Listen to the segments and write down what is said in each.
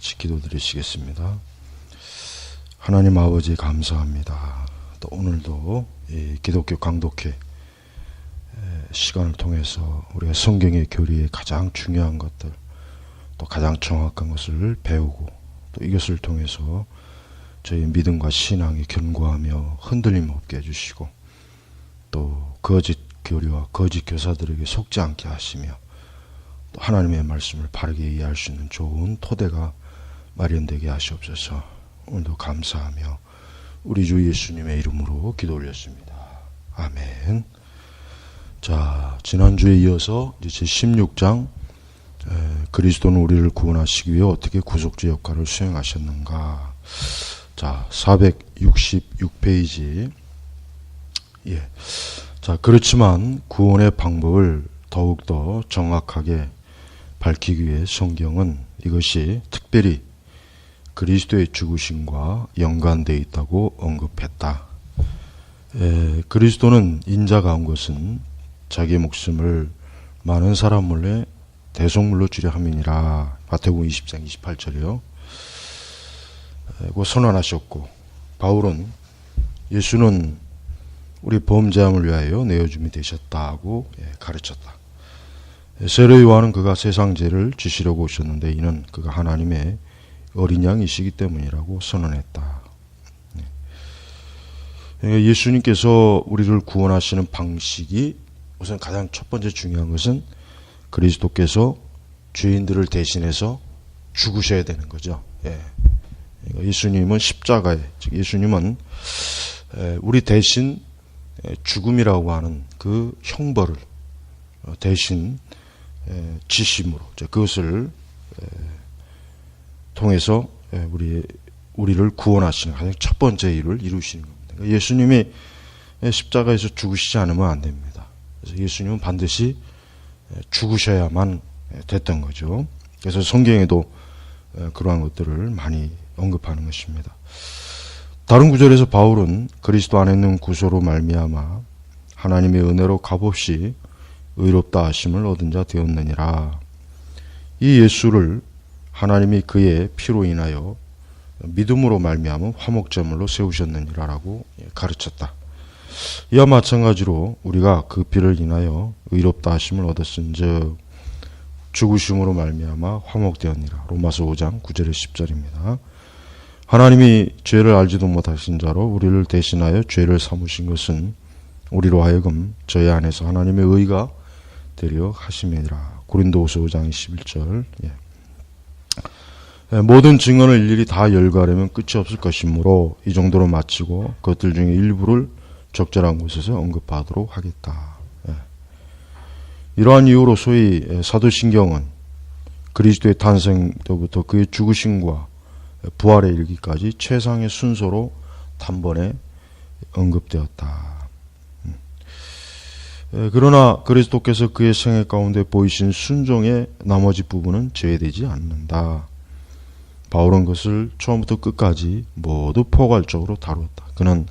같이 기도드리시겠습니다. 하나님 아버지 감사합니다. 또 오늘도 이 기독교 강독회 시간을 통해서 우리가 성경의 교리의 가장 중요한 것들, 또 가장 정확한 것을 배우고, 또 이것을 통해서 저희 믿음과 신앙이 견고하며 흔들림 없게 해주시고, 또 거짓 교리와 거짓 교사들에게 속지 않게 하시며, 또 하나님의 말씀을 바르게 이해할 수 있는 좋은 토대가 마련되게 하시옵소서. 오늘도 감사하며 우리 주 예수님의 이름으로 기도 올렸습니다. 아멘. 자, 지난주에 이어서 이제 제16장 그리스도는 우리를 구원하시기 위해 어떻게 구속주 역할을 수행하셨는가. 자, 466페이지. 자, 그렇지만 구원의 방법을 더욱더 정확하게 밝히기 위해 성경은 이것이 특별히 그리스도의 죽으심과 연관되어 있다고 언급했다. 그리스도는 인자가 온 것은 자기 목숨을 많은 사람 몰래 대속물로 주려 함이니라. 마태복음 20장 28절이요. 선언하셨고, 바울은 예수는 우리 범죄함을 위하여 내어줌이 되셨다고 가르쳤다. 세례 요한은 그가 세상 죄를 지시려고 오셨는데 이는 그가 하나님의 어린 양이시기 때문이라고 선언했다. 예수님께서 우리를 구원하시는 방식이 우선 가장 첫 번째 중요한 것은 그리스도께서 죄인들을 대신해서 죽으셔야 되는 거죠. 예수님은 십자가에, 즉 예수님은 우리 대신 죽음이라고 하는 그 형벌을 대신 지심으로 그것을 통해서 우리를 구원하시는 가장 첫 번째 일을 이루시는 겁니다. 예수님이 십자가에서 죽으시지 않으면 안 됩니다. 그래서 예수님은 반드시 죽으셔야만 됐던 거죠. 그래서 성경에도 그러한 것들을 많이 언급하는 것입니다. 다른 구절에서 바울은 그리스도 안에 있는 구소로 말미암아 하나님의 은혜로 값없이 의롭다 하심을 얻은 자 되었느니라. 이 예수를 하나님이 그의 피로 인하여 믿음으로 말미암은 화목제물로 세우셨느니라라고 가르쳤다. 이와 마찬가지로 우리가 그 피를 인하여 의롭다 하심을 얻었은즉 죽으심으로 말미암아 화목되었니라. 로마서 5장 9절에 10절입니다. 하나님이 죄를 알지도 못하신 자로 우리를 대신하여 죄를 삼으신 것은 우리로 하여금 저희 안에서 하나님의 의가 되려 하심이니라. 고린도후서 5장 11절. 모든 증언을 일일이 다 열거하려면 끝이 없을 것이므로 이 정도로 마치고 그것들 중에 일부를 적절한 곳에서 언급하도록 하겠다. 이러한 이유로 소위 사도신경은 그리스도의 탄생 때부터 그의 죽으심과 부활에 이르기까지 최상의 순서로 단번에 언급되었다. 그러나 그리스도께서 그의 생애 가운데 보이신 순종의 나머지 부분은 제외되지 않는다. 바울은 그것을 처음부터 끝까지 모두 포괄적으로 다루었다. 그는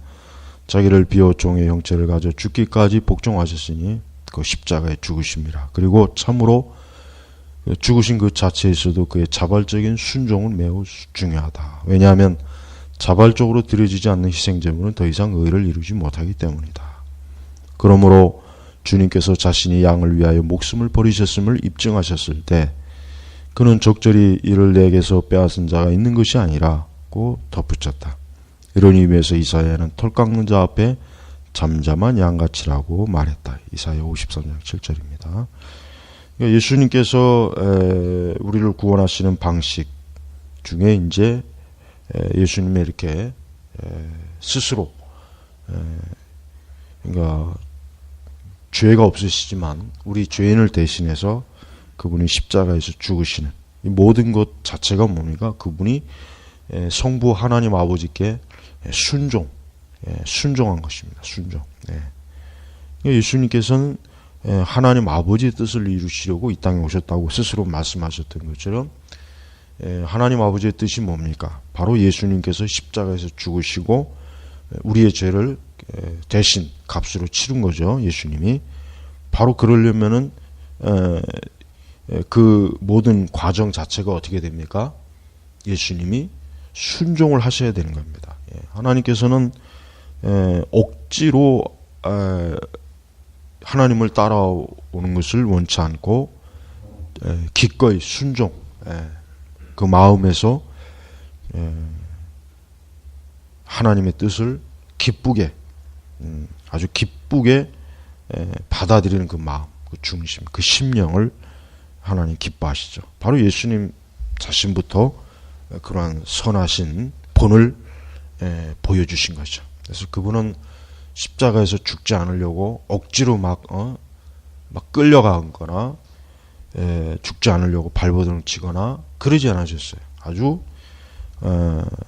자기를 비워 종의 형체를 가져 죽기까지 복종하셨으니 그 십자가의 죽으심이라. 그리고 참으로 죽으신 그 자체에서도 그의 자발적인 순종은 매우 중요하다. 왜냐하면 자발적으로 드려지지 않는 희생제물은 더 이상 의를 이루지 못하기 때문이다. 그러므로 주님께서 자신이 양을 위하여 목숨을 버리셨음을 입증하셨을 때 그는 적절히 이를 내게서 빼앗은 자가 있는 것이 아니라고 덧붙였다. 이런 의미에서 이사야는 털 깎는 자 앞에 잠잠한 양같이라고 말했다. 이사야 53장 7절입니다. 예수님께서 우리를 구원하시는 방식 중에 이제 예수님이 이렇게 스스로 그러니까 죄가 없으시지만 우리 죄인을 대신해서 그분이 십자가에서 죽으시는 이 모든 것 자체가 뭡니까? 그분이 성부 하나님 아버지께 순종한 것입니다. 순종. 예수님께서는 하나님 아버지의 뜻을 이루시려고 이 땅에 오셨다고 스스로 말씀하셨던 것처럼 하나님 아버지의 뜻이 뭡니까? 바로 예수님께서 십자가에서 죽으시고 우리의 죄를 대신 값으로 치른 거죠. 예수님이. 바로 그러려면은 그 모든 과정 자체가 어떻게 됩니까? 예수님이 순종을 하셔야 되는 겁니다. 하나님께서는 억지로 하나님을 따라오는 것을 원치 않고 기꺼이 순종, 그 마음에서 하나님의 뜻을 기쁘게, 아주 기쁘게 받아들이는 그 마음, 그 중심, 그 심령을 하나님 기뻐하시죠. 바로 예수님 자신부터 그러한 선하신 본을 보여주신 거죠. 그래서 그분은 십자가에서 죽지 않으려고 억지로 막 끌려가거나 죽지 않으려고 발버둥을 치거나 그러지 않으셨어요. 아주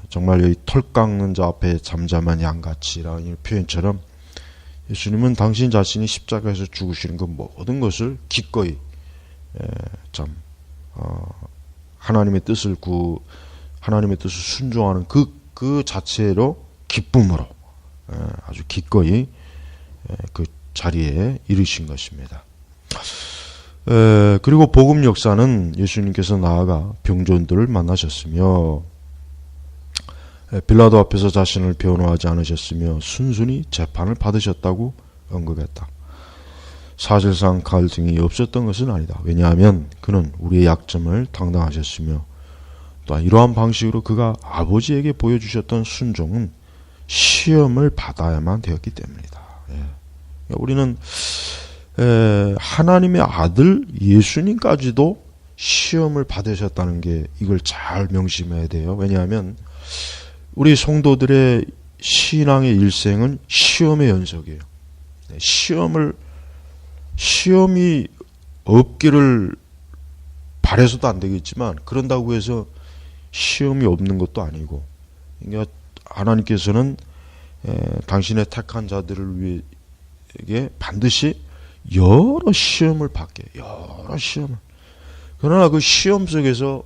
정말 여기 털 깎는 자 앞에 잠잠한 양같이라는 표현처럼 예수님은 당신 자신이 십자가에서 죽으시는 그 모든 것을 기꺼이 하나님의 뜻을 순종하는 그 자체로 기쁨으로 아주 기꺼이 그 자리에 이르신 것입니다. 그리고 복음 역사는 예수님께서 나아가 병존들을 만나셨으며 빌라도 앞에서 자신을 변호하지 않으셨으며 순순히 재판을 받으셨다고 언급했다. 사실상 갈등이 없었던 것은 아니다. 왜냐하면 그는 우리의 약점을 당당하셨으며 또한 이러한 방식으로 그가 아버지에게 보여주셨던 순종은 시험을 받아야만 되었기 때문이다. 우리는 하나님의 아들 예수님까지도 시험을 받으셨다는 게 이걸 잘 명심해야 돼요. 왜냐하면 우리 성도들의 신앙의 일생은 시험의 연속이에요. 시험이 없기를 바라서도 안 되겠지만 그런다고 해서 시험이 없는 것도 아니고, 그러니까 하나님께서는 당신의 택한 자들을 위해 반드시 여러 시험을 받게, 여러 시험을. 그러나 그 시험 속에서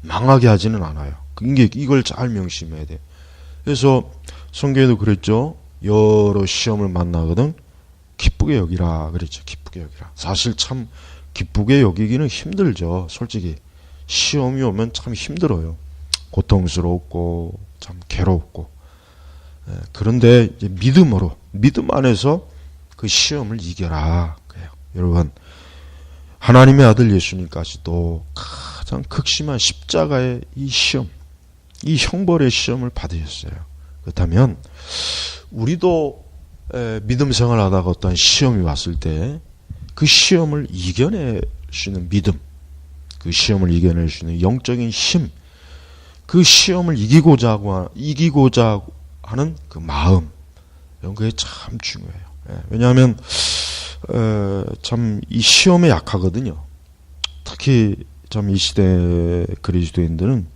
망하게 하지는 않아요. 이걸 잘 명심해야 돼. 그래서 성경에도 그랬죠. 여러 시험을 만나거든 기쁘게 여기라 그랬죠. 기쁘게 여기라. 사실 참 기쁘게 여기기는 힘들죠. 솔직히 시험이 오면 참 힘들어요. 고통스럽고 참 괴롭고. 그런데 이제 믿음 안에서 그 시험을 이겨라. 그래요. 여러분, 하나님의 아들 예수님까지도 가장 극심한 십자가의 이 시험, 이 형벌의 시험을 받으셨어요. 그렇다면 우리도 믿음 생활하다가 어떤 시험이 왔을 때 그 시험을 이겨낼 수 있는 믿음, 그 시험을 이겨낼 수 있는 영적인 힘, 그 시험을 이기고자 하는 그 마음, 이런 게 참 중요해요. 왜냐하면 참 이 시험에 약하거든요. 특히 참 이 시대 그리스도인들은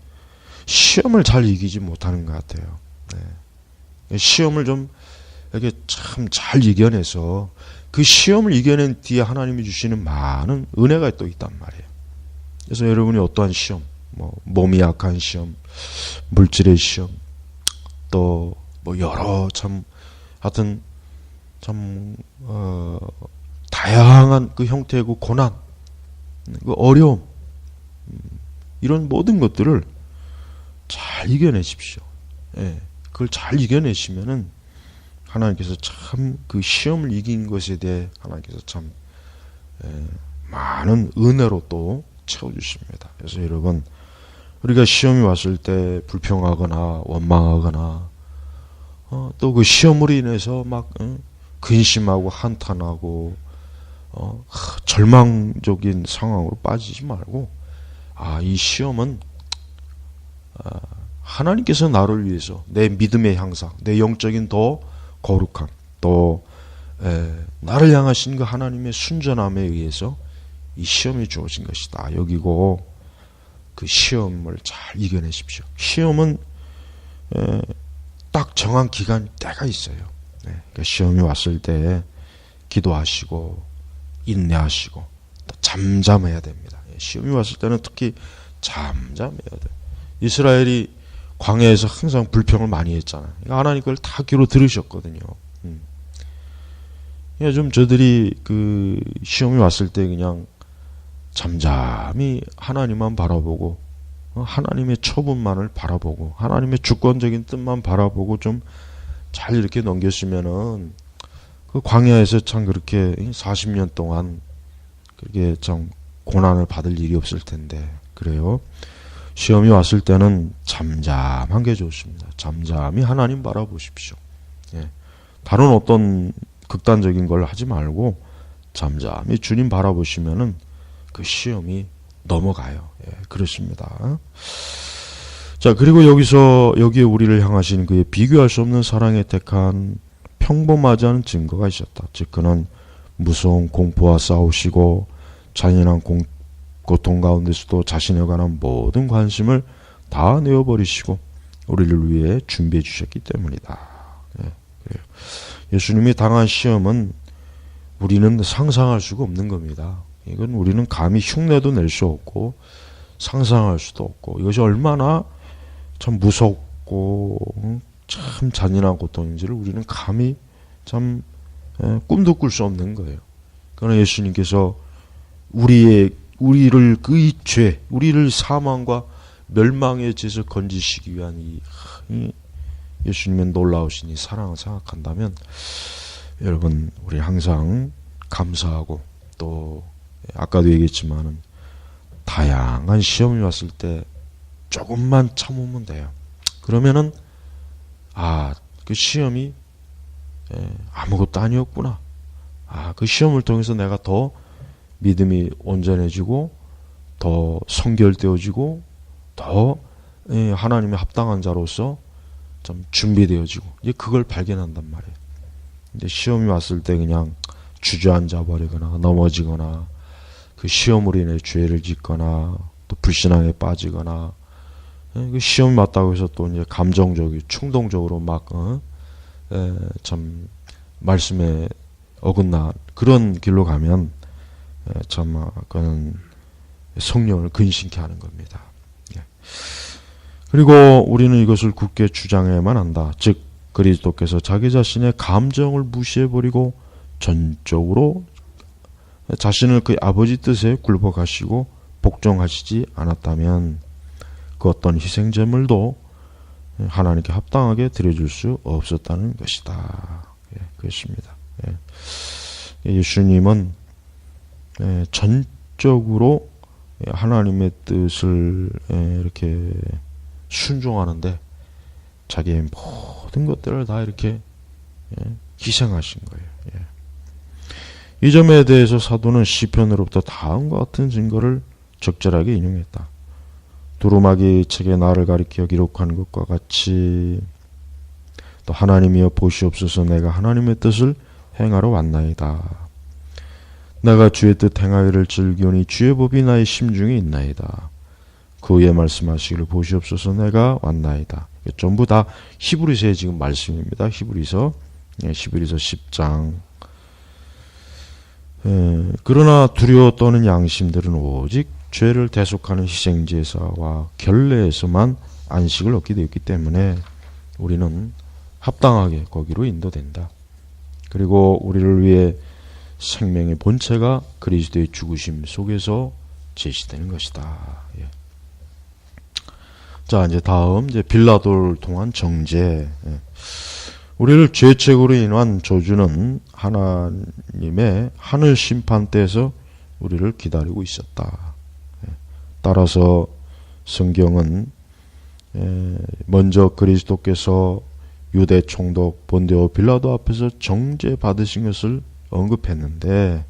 시험을 잘 이기지 못하는 것 같아요. 시험을 좀 이렇게 참 잘 이겨내서 그 시험을 이겨낸 뒤에 하나님이 주시는 많은 은혜가 또 있단 말이에요. 그래서 여러분이 어떠한 시험, 몸이 약한 시험, 물질의 시험, 또 여러 하여튼 다양한 그 형태의 그 고난, 그 어려움, 이런 모든 것들을 잘 이겨내십시오. 그걸 잘 이겨내시면은 하나님께서 참 그 시험을 이긴 것에 대해 하나님께서 참 많은 은혜로 또 채워주십니다. 그래서 여러분, 우리가 시험이 왔을 때 불평하거나 원망하거나 또 그 시험으로 인해서 막 근심하고 한탄하고 절망적인 상황으로 빠지지 말고, 이 시험은 하나님께서 나를 위해서 내 믿음의 향상, 내 영적인 더 거룩함, 또 나를 향하신 그 하나님의 순전함에 의해서 이 시험이 주어진 것이다 여기고 그 시험을 잘 이겨내십시오. 시험은 딱 정한 기간, 때가 있어요. 그러니까 시험이 왔을 때 기도하시고 인내하시고 또 잠잠해야 됩니다. 시험이 왔을 때는 특히 잠잠해야 돼요. 이스라엘이 광야에서 항상 불평을 많이 했잖아요. 하나님 그걸 다 귀로 들으셨거든요. 좀 저들이 그 시험이 왔을 때 그냥 잠잠히 하나님만 바라보고 하나님의 처분만을 바라보고 하나님의 주권적인 뜻만 바라보고 좀 잘 이렇게 넘겼으면은 그 광야에서 참 그렇게 40년 동안 그렇게 참 고난을 받을 일이 없을 텐데. 그래요. 시험이 왔을 때는 잠잠한 게 좋습니다. 잠잠히 하나님 바라보십시오. 예. 다른 어떤 극단적인 걸 하지 말고 잠잠히 주님 바라보시면은 그 시험이 넘어가요. 예, 그렇습니다. 자, 그리고 여기에 우리를 향하신 그의 비교할 수 없는 사랑에 택한 평범하지 않은 증거가 있었다. 즉 그는 무서운 공포와 싸우시고 잔인한 고통 가운데서도 자신에 관한 모든 관심을 다 내어버리시고 우리를 위해 준비해 주셨기 때문이다. 예, 그래요. 예수님이 당한 시험은 우리는 상상할 수가 없는 겁니다. 이건 우리는 감히 흉내도 낼 수 없고 상상할 수도 없고 이것이 얼마나 참 무섭고 참 잔인한 고통인지를 우리는 감히 참 꿈도 꿀 수 없는 거예요. 그러나 예수님께서 우리를 그 죄, 우리를 사망과 멸망의 죄에서 건지시기 위한 이 예수님의 놀라우신 이 사랑을 생각한다면 여러분 우리 항상 감사하고 또 아까도 얘기했지만은 다양한 시험이 왔을 때 조금만 참으면 돼요. 그러면은 그 시험이 아무것도 아니었구나. 그 시험을 통해서 내가 더 믿음이 온전해지고 더 성결되어지고 더 하나님의 합당한 자로서 좀 준비되어지고 이제 그걸 발견한단 말이에요. 근데 시험이 왔을 때 그냥 주저앉아 버리거나 넘어지거나 그 시험으로 인해 죄를 짓거나 또 불신앙에 빠지거나 그 시험이 왔다고 해서 또 이제 감정적이 충동적으로 막 참 말씀에 어긋나 그런 길로 가면 참 그는 성령을 근심케 하는 겁니다. 그리고 우리는 이것을 굳게 주장해야만 한다. 즉 그리스도께서 자기 자신의 감정을 무시해버리고 전적으로 자신을 그의 아버지 뜻에 굴복하시고 복종하시지 않았다면 그 어떤 희생제물도 하나님께 합당하게 드려줄 수 없었다는 것이다. 그렇습니다. 예수님은 전적으로 하나님의 뜻을 이렇게 순종하는데 자기의 모든 것들을 다 이렇게 희생하신 거예요. 이 점에 대해서 사도는 시편으로부터 다음과 같은 증거를 적절하게 인용했다. 두루마기 책에 나를 가리켜 기록한 것과 같이 또 하나님이여 보시옵소서 내가 하나님의 뜻을 행하러 왔나이다. 내가 주의 뜻 행하기를 즐기오니 주의 법이 나의 심중에 있나이다. 그 후에 말씀하시기를 보시옵소서 내가 왔나이다. 전부 다 히브리서의 지금 말씀입니다. 히브리서 10장. 그러나 두려워 떠는 양심들은 오직 죄를 대속하는 희생제사와 결례에서만 안식을 얻게 되었기 때문에 우리는 합당하게 거기로 인도된다. 그리고 우리를 위해 생명의 본체가 그리스도의 죽으심 속에서 제시되는 것이다. 자, 이제 다음 빌라도를 통한 정죄. 우리를 죄책으로 인한 저주는 하나님의 하늘 심판대에서 우리를 기다리고 있었다. 따라서 성경은 먼저 그리스도께서 유대 총독 본디오 빌라도 앞에서 정죄 받으신 것을 언급했는데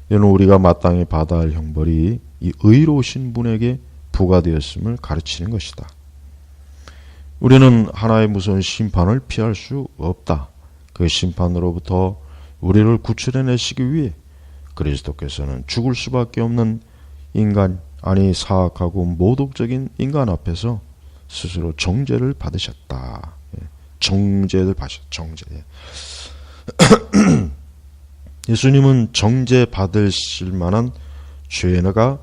이는 우리가 마땅히 받아야 할 형벌이 이 의로우신 분에게 부과되었음을 가르치는 것이다. 우리는 하나의 무서운 심판을 피할 수 없다. 그 심판으로부터 우리를 구출해내시기 위해 그리스도께서는 죽을 수밖에 없는 인간, 아니 사악하고 모독적인 인간 앞에서 스스로 정죄를 받으셨다. 정죄를 받으셨다. 정죄. 예수님은 정죄 받으실 만한 죄가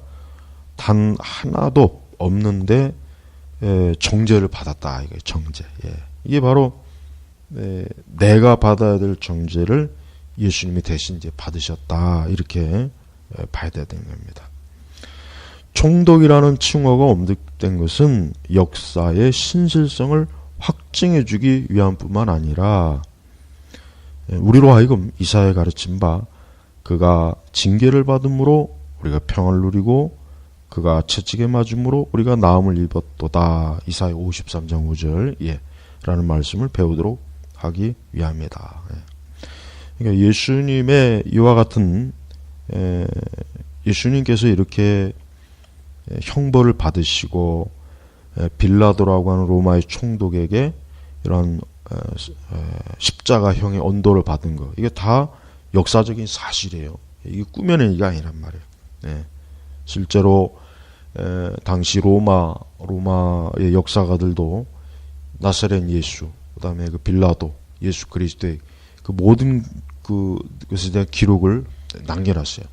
단 하나도 없는데 정죄를 받았다. 이게 정죄. 이게 바로 내가 받아야 될 정죄를 예수님이 대신 이제 받으셨다. 이렇게 봐야 되는 겁니다. 총독이라는 칭호가 언급된 것은 역사의 신실성을 확증해주기 위함뿐만 아니라 우리로 하여금 이사야에 가르친 바 그가 징계를 받음으로 우리가 평안을 누리고 그가 채찍에 맞음으로 우리가 나음을 입었도다. 이사야 53장 5절 라는 말씀을 배우도록 하기 위함이다. 그러니까 예수님의 이와 같은 예수님께서 이렇게 형벌을 받으시고 빌라도라고 하는 로마의 총독에게 이런 십자가형의 언도를 받은 거, 이게 다 역사적인 사실이에요. 이게 꾸며낸 얘기가 아니란 말이에요. 실제로 당시 로마의 역사가들도 나사렛 예수, 그 다음에 그 빌라도, 예수 그리스도의 그 모든 그것에 대한 기록을 남겨놨어요.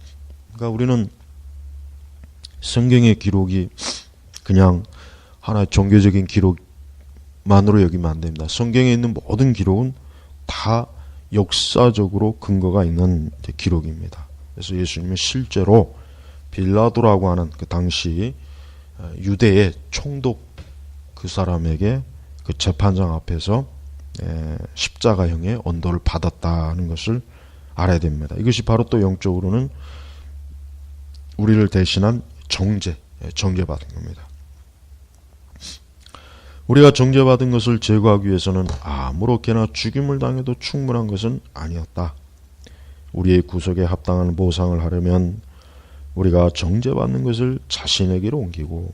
그러니까 우리는 성경의 기록이 그냥 하나의 종교적인 기록만으로 여기면 안 됩니다. 성경에 있는 모든 기록은 다 역사적으로 근거가 있는 기록입니다. 그래서 예수님은 실제로 빌라도라고 하는 그 당시 유대의 총독 그 사람에게 그 재판장 앞에서 십자가형의 언도를 받았다는 것을 알아야 됩니다. 이것이 바로 또 영적으로는 우리를 대신한 정죄받은 겁니다. 우리가 정죄받은 것을 제거하기 위해서는 아무렇게나 죽임을 당해도 충분한 것은 아니었다. 우리의 구속에 합당한 보상을 하려면 우리가 정죄받는 것을 자신에게로 옮기고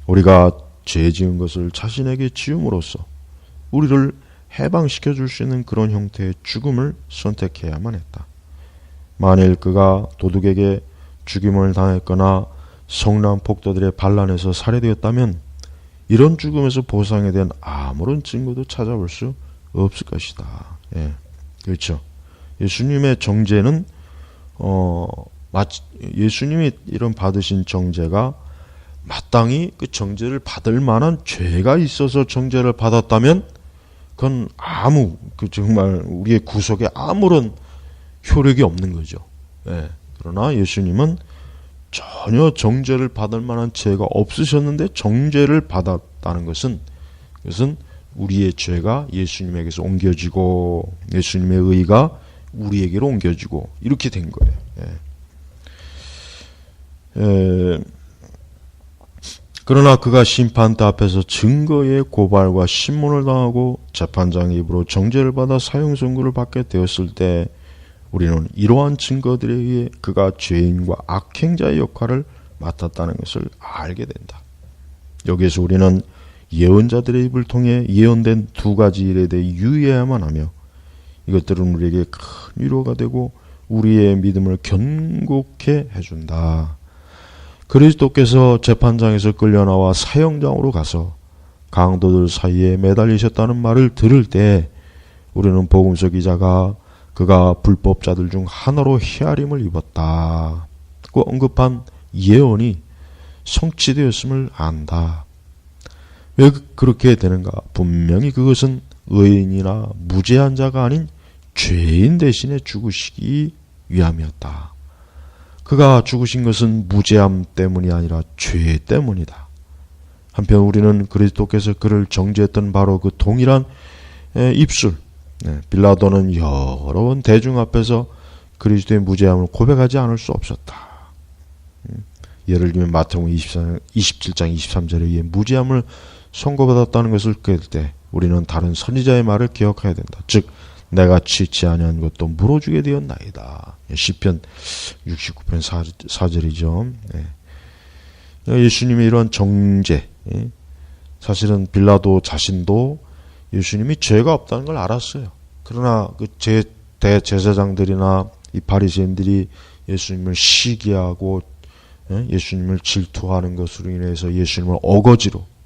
우리가 죄 지은 것을 자신에게 지음으로써 우리를 해방시켜 줄 수 있는 그런 형태의 죽음을 선택해야만 했다. 만일 그가 도둑에게 죽임을 당했거나 성난 폭도들의 반란에서 살해되었다면 이런 죽음에서 보상에 대한 아무런 증거도 찾아볼 수 없을 것이다. 그렇죠. 예수님의 정죄는 예수님이 이런 받으신 정죄가 마땅히 그 정죄를 받을 만한 죄가 있어서 정죄를 받았다면 그건 정말 우리의 구속에 아무런 효력이 없는 거죠. 그러나 예수님은 전혀 정죄를 받을 만한 죄가 없으셨는데 정죄를 받았다는 것은 그것은 우리의 죄가 예수님에게서 옮겨지고 예수님의 의가 우리에게로 옮겨지고 이렇게 된 거예요. 그러나 그가 심판대 앞에서 증거의 고발과 신문을 당하고 재판장의 입으로 정죄를 받아 사형 선고를 받게 되었을 때 우리는 이러한 증거들에 의해 그가 죄인과 악행자의 역할을 맡았다는 것을 알게 된다. 여기에서 우리는 예언자들의 입을 통해 예언된 두 가지 일에 대해 유의해야만 하며 이것들은 우리에게 큰 위로가 되고 우리의 믿음을 견고케 해준다. 그리스도께서 재판장에서 끌려나와 사형장으로 가서 강도들 사이에 매달리셨다는 말을 들을 때 우리는 복음서 기자가 그가 불법자들 중 하나로 헤아림을 입었다 그 언급한 예언이 성취되었음을 안다. 왜 그렇게 되는가? 분명히 그것은 의인이나 무죄한 자가 아닌 죄인 대신에 죽으시기 위함이었다. 그가 죽으신 것은 무죄함 때문이 아니라 죄 때문이다. 한편 우리는 그리스도께서 그를 정죄했던 바로 그 동일한 입술, 빌라도는 여러 번 대중 앞에서 그리스도의 무죄함을 고백하지 않을 수 없었다. 예를 들면 마태복음 27장 23절에 의해 무죄함을 선고받았다는 것을 깨울 때 우리는 다른 선지자의 말을 기억해야 된다. 즉 내가 취치 아니한 것도 물어주게 되었나이다. 시편 69편 4절이죠. 예수님의 이런 정죄, 사실은 빌라도 자신도 예수님이 죄가 없다는 걸 알았어요. 그러나 그 대제사장들이나 이 바리새인들이 예수님을 시기하고 예수님을 질투하는 것으로 인해서 예수님을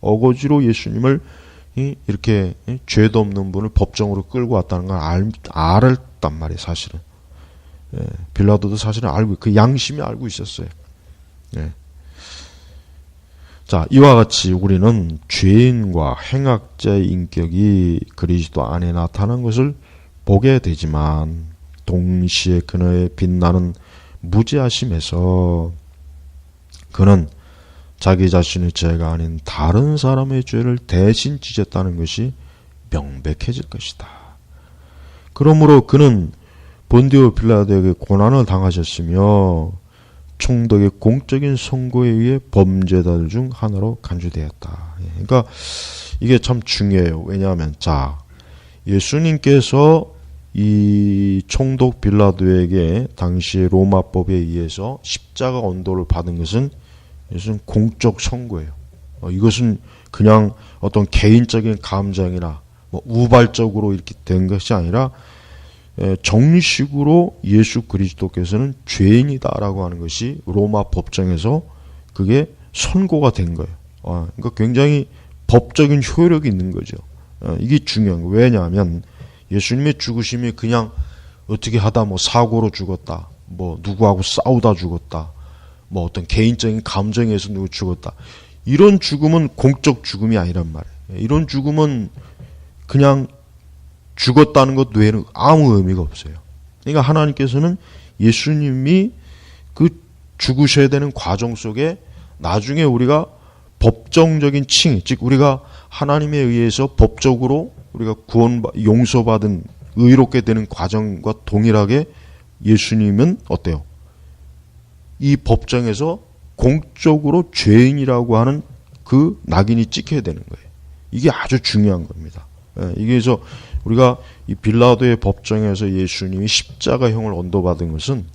어거지로 예수님을 이렇게 죄도 없는 분을 법정으로 끌고 왔다는 걸 알았단 말이에요. 사실은 빌라도도 사실은 알고 그 양심이 알고 있었어요. 자, 이와 같이 우리는 죄인과 행악자의 인격이 그리스도 안에 나타난 것을 보게 되지만 동시에 그녀의 빛나는 무죄하심에서 그는 자기 자신의 죄가 아닌 다른 사람의 죄를 대신 지졌다는 것이 명백해질 것이다. 그러므로 그는 본디오 빌라도에게 고난을 당하셨으며 총독의 공적인 선고에 의해 범죄자들 중 하나로 간주되었다. 그러니까 이게 참 중요해요. 왜냐하면 예수님께서 이 총독 빌라도에게 당시 로마법에 의해서 십자가 언도를 받은 것은 이것은 공적 선고예요. 이것은 그냥 어떤 개인적인 감정이나 우발적으로 이렇게 된 것이 아니라 정식으로 예수 그리스도께서는 죄인이다라고 하는 것이 로마 법정에서 그게 선고가 된 거예요. 그러니까 굉장히 법적인 효력이 있는 거죠. 이게 중요한 거예요. 왜냐하면 예수님의 죽으심이 그냥 어떻게 하다 사고로 죽었다, 누구하고 싸우다 죽었다, 어떤 개인적인 감정에서 누구 죽었다, 이런 죽음은 공적 죽음이 아니란 말이에요. 이런 죽음은 그냥 죽었다는 것 외에는 아무 의미가 없어요. 그러니까 하나님께서는 예수님이 그 죽으셔야 되는 과정 속에 나중에 우리가 법정적인 칭의, 즉 우리가 하나님에 의해서 법적으로 우리가 용서받은 의롭게 되는 과정과 동일하게 예수님은 어때요? 이 법정에서 공적으로 죄인이라고 하는 그 낙인이 찍혀야 되는 거예요. 이게 아주 중요한 겁니다. 이게서 우리가 이 빌라도의 법정에서 예수님이 십자가형을 언도받은 것은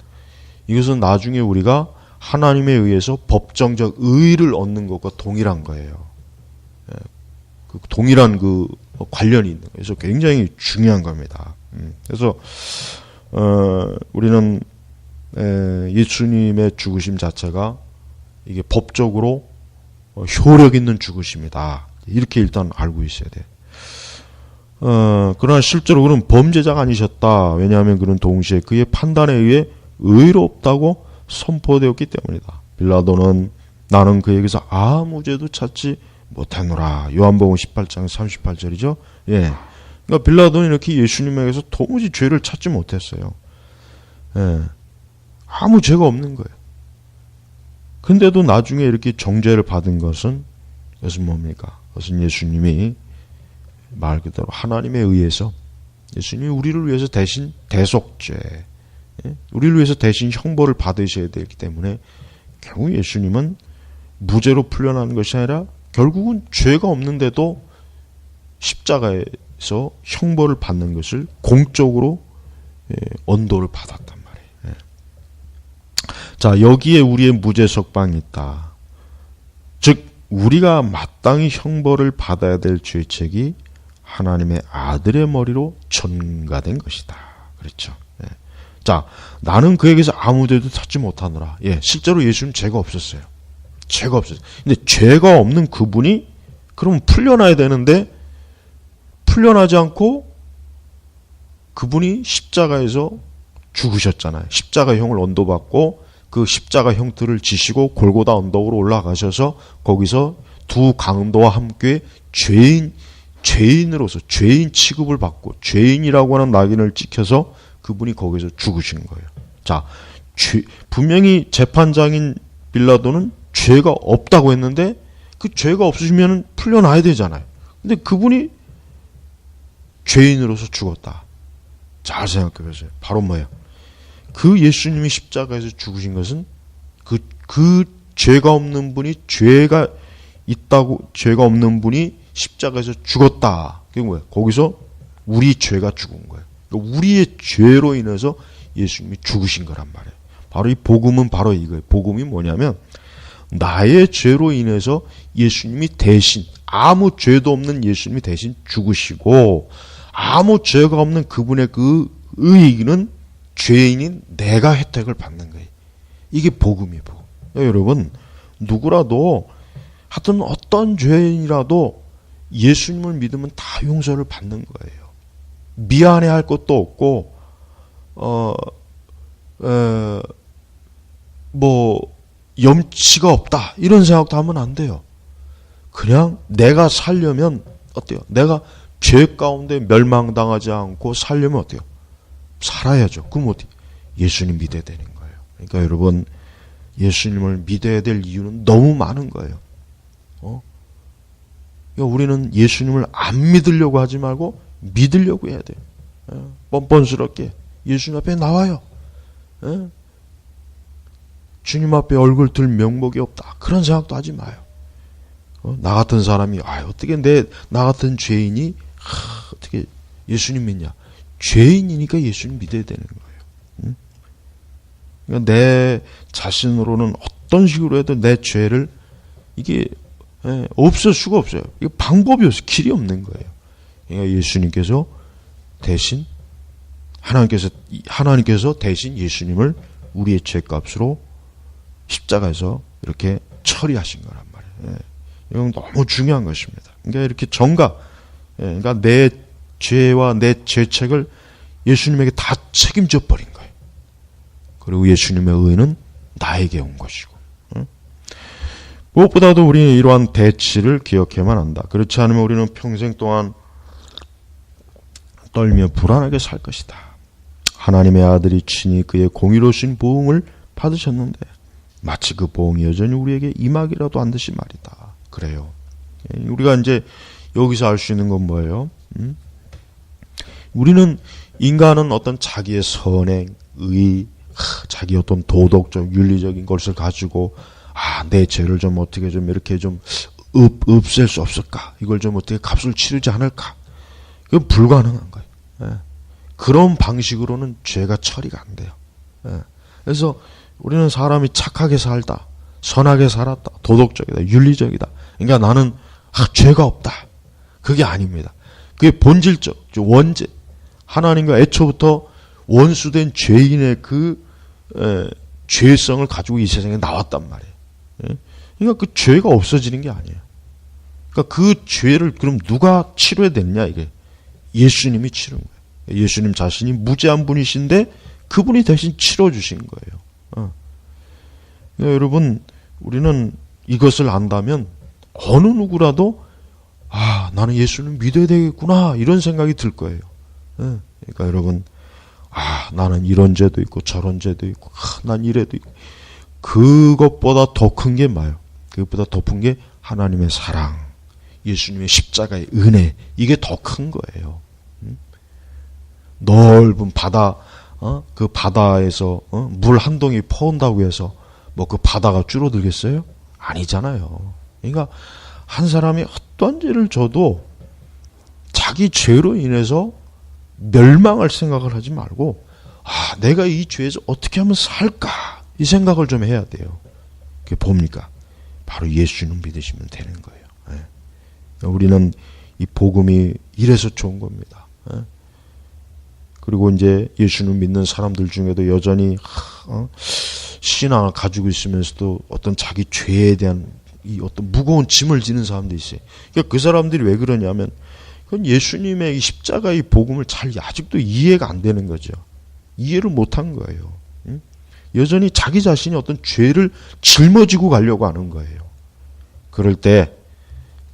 이것은 나중에 우리가 하나님에 의해서 법정적 의의를 얻는 것과 동일한 거예요. 동일한 관련이 있는 거예요. 그래서 굉장히 중요한 겁니다. 그래서 우리는 예수님의 죽으심 자체가 이게 법적으로 효력 있는 죽으심이다. 이렇게 일단 알고 있어야 돼. 그러나 실제로 그는 범죄자가 아니셨다. 왜냐하면 그는 동시에 그의 판단에 의해 의롭다고 선포되었기 때문이다. 빌라도는 나는 그에게서 아무 죄도 찾지 못하노라. 요한복음 18장 38절이죠. 예. 그러니까 빌라도는 이렇게 예수님에게서 도무지 죄를 찾지 못했어요. 예. 아무 죄가 없는 거예요. 근데도 나중에 이렇게 정죄를 받은 것은 뭡니까? 그것은 예수님이 말 그대로 하나님에 의해서 예수님이 우리를 위해서 대신 대속죄, 우리를 위해서 대신 형벌을 받으셔야 되기 때문에 결국 예수님은 무죄로 풀려나는 것이 아니라 결국은 죄가 없는데도 십자가에서 형벌을 받는 것을 공적으로 언도를 받았단 말이에요. 자, 여기에 우리의 무죄 석방이 있다. 즉 우리가 마땅히 형벌을 받아야 될 죄책이 하나님의 아들의 머리로 전가된 것이다. 그렇죠. 예. 자, 나는 그에게서 아무 죄도 찾지 못하노라. 예, 실제로 예수는 죄가 없었어요. 죄가 없었어요. 근데 죄가 없는 그분이 그럼 풀려나야 되는데 풀려나지 않고 그분이 십자가에서 죽으셨잖아요. 십자가형을 언도받고 그 십자가 형틀을 지시고 골고다 언덕으로 올라가셔서 거기서 두 강도와 함께 죄인으로서 죄인 취급을 받고 죄인이라고 하는 낙인을 찍혀서 그분이 거기서 죽으신 거예요. 자, 분명히 재판장인 빌라도는 죄가 없다고 했는데 그 죄가 없으시면 풀려나야 되잖아요. 근데 그분이 죄인으로서 죽었다. 잘 생각해 보세요. 바로 뭐예요? 그 예수님이 십자가에서 죽으신 것은 그 죄가 없는 분이 죄가 없는 분이 십자가에서 죽었다. 그게 뭐예요? 거기서 우리 죄가 죽은 거예요. 그러니까 우리의 죄로 인해서 예수님이 죽으신 거란 말이에요. 바로 이 복음은 바로 이거예요. 복음이 뭐냐면 나의 죄로 인해서 예수님이 대신 아무 죄도 없는 예수님이 대신 죽으시고 아무 죄가 없는 그분의 그 의의는 죄인인 내가 혜택을 받는 거예요. 이게 복음이에요. 복음. 여러분 누구라도 하여튼 어떤 죄인이라도 예수님을 믿으면 다 용서를 받는 거예요. 미안해할 것도 없고 염치가 없다 이런 생각도 하면 안 돼요. 그냥 내가 살려면 어때요? 내가 죄 가운데 멸망당하지 않고 살려면 어때요? 살아야죠. 그럼 어떻게? 예수님 믿어야 되는 거예요. 그러니까 여러분 예수님을 믿어야 될 이유는 너무 많은 거예요. 그러니까 우리는 예수님을 안 믿으려고 하지 말고 믿으려고 해야 돼요. 뻔뻔스럽게 예수님 앞에 나와요. 주님 앞에 얼굴 들 명목이 없다. 그런 생각도 하지 마요. 나 같은 사람이 어떻게 나 같은 죄인이 어떻게 예수님 믿냐? 죄인이니까 예수님 믿어야 되는 거예요. 그러니까 내 자신으로는 어떤 식으로 해도 내 죄를 이게 없을 수가 없어요. 이게 방법이 없어요. 길이 없는 거예요. 그러니까 예수님께서 대신 하나님께서 대신 예수님을 우리의 죄값으로 십자가에서 이렇게 처리하신 거란 말이에요. 이건 너무 중요한 것입니다. 그러니까 이렇게 그러니까 내 죄와 내 죄책을 예수님에게 다 책임져 버린 거예요. 그리고 예수님의 의는 나에게 온 것이고. 무엇보다도 우리는 이러한 대치를 기억해야만 한다. 그렇지 않으면 우리는 평생 동안 떨며 불안하게 살 것이다. 하나님의 아들이 친히 그의 공의로우신 보응을 받으셨는데 마치 그 보응이 여전히 우리에게 임하기라도 한 듯이 말이다. 그래요. 우리가 이제 여기서 알 수 있는 건 뭐예요? 우리는 인간은 어떤 자기의 선행, 의, 자기 어떤 도덕적, 윤리적인 것을 가지고 내 죄를 좀 어떻게 좀 이렇게 좀 없앨 수 없을까? 이걸 좀 어떻게 값을 치르지 않을까? 이건 불가능한 거예요. 그런 방식으로는 죄가 처리가 안 돼요. 그래서 우리는 사람이 착하게 살다, 선하게 살았다, 도덕적이다, 윤리적이다. 그러니까 나는 죄가 없다. 그게 아닙니다. 그게 본질적, 원죄. 하나님과 애초부터 원수된 죄인의 죄성을 가지고 이 세상에 나왔단 말이에요. 그러니까 그 죄가 없어지는 게 아니에요. 그러니까 그 죄를 그럼 누가 치료해야 되느냐 이게 예수님이 치른 거예요. 예수님 자신이 무죄한 분이신데 그분이 대신 치러주신 거예요. 그러니까 여러분 우리는 이것을 안다면 어느 누구라도 나는 예수님 믿어야 되겠구나 이런 생각이 들 거예요. 그러니까 여러분 나는 이런 죄도 있고 저런 죄도 있고 난 이래도 있고 그것보다 더 큰 게 뭐예요? 그것보다 더 큰 게 하나님의 사랑, 예수님의 십자가의 은혜 이게 더 큰 거예요. 넓은 바다 그 바다에서 물 한 동이 퍼온다고 해서 뭐 그 바다가 줄어들겠어요? 아니잖아요. 그러니까 한 사람이 어떠한 죄를 져도 자기 죄로 인해서 멸망할 생각을 하지 말고 내가 이 죄에서 어떻게 하면 살까 이 생각을 좀 해야 돼요. 그게 뭡니까? 바로 예수님 믿으시면 되는 거예요. 우리는 이 복음이 이래서 좋은 겁니다. 그리고 이제 예수님 믿는 사람들 중에도 여전히 신앙을 가지고 있으면서도 어떤 자기 죄에 대한 이 어떤 무거운 짐을 지는 사람도 있어요. 그러니까 그 사람들이 왜 그러냐면 그건 예수님의 이 십자가의 복음을 아직도 이해가 안 되는 거죠. 이해를 못한 거예요. 여전히 자기 자신이 어떤 죄를 짊어지고 가려고 하는 거예요. 그럴 때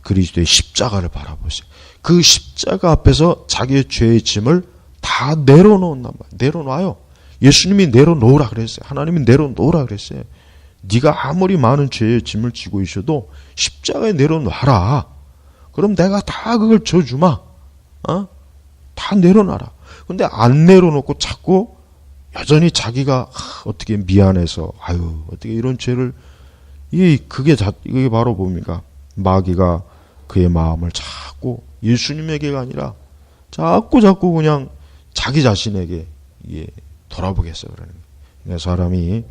그리스도의 십자가를 바라보세요. 그 십자가 앞에서 자기의 죄의 짐을 다 내려놓는단 말이에요. 내려놔요. 예수님이 내려놓으라 그랬어요. 하나님이 내려놓으라 그랬어요. 네가 아무리 많은 죄의 짐을 지고 있어도 십자가에 내려놔라. 그럼 내가 다 그걸 져주마. 다 내려놔라. 근데 안 내려놓고 자꾸 여전히 자기가 어떻게 미안해서 어떻게 이런 죄를 그게 바로 뭡니까? 마귀가 그의 마음을 자꾸 예수님에게가 아니라 자꾸 그냥 자기 자신에게 돌아보겠어 그러는 거예요. 그러니까 사람이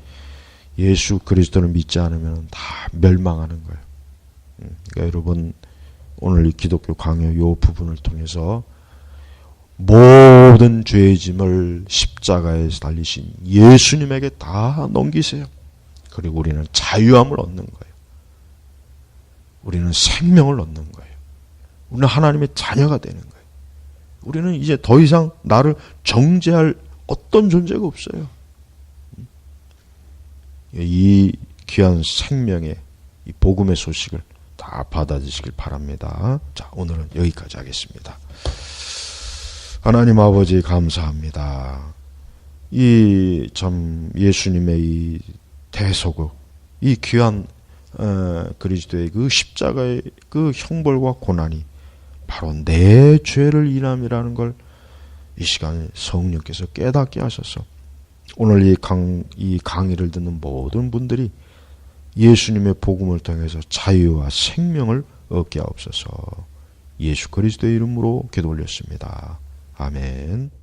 예수 그리스도를 믿지 않으면 다 멸망하는 거예요. 그러니까 여러분 오늘 이 기독교 강요 요 부분을 통해서 모든 죄의 짐을 십자가에서 달리신 예수님에게 다 넘기세요. 그리고 우리는 자유함을 얻는 거예요. 우리는 생명을 얻는 거예요. 우리는 하나님의 자녀가 되는 거예요. 우리는 이제 더 이상 나를 정죄할 어떤 존재가 없어요. 이 귀한 생명의 이 복음의 소식을 다 받아주시길 바랍니다. 자, 오늘은 여기까지 하겠습니다. 하나님 아버지 감사합니다. 이 참 예수님의 이 대속의 이 귀한 그리스도의 그 십자가의 그 형벌과 고난이 바로 내 죄를 인함이라는 걸 이 시간에 성령께서 깨닫게 하셔서 오늘 이 강의를 듣는 모든 분들이 예수님의 복음을 통해서 자유와 생명을 얻게 하옵소서. 예수 그리스도의 이름으로 기도 올렸습니다. 아멘.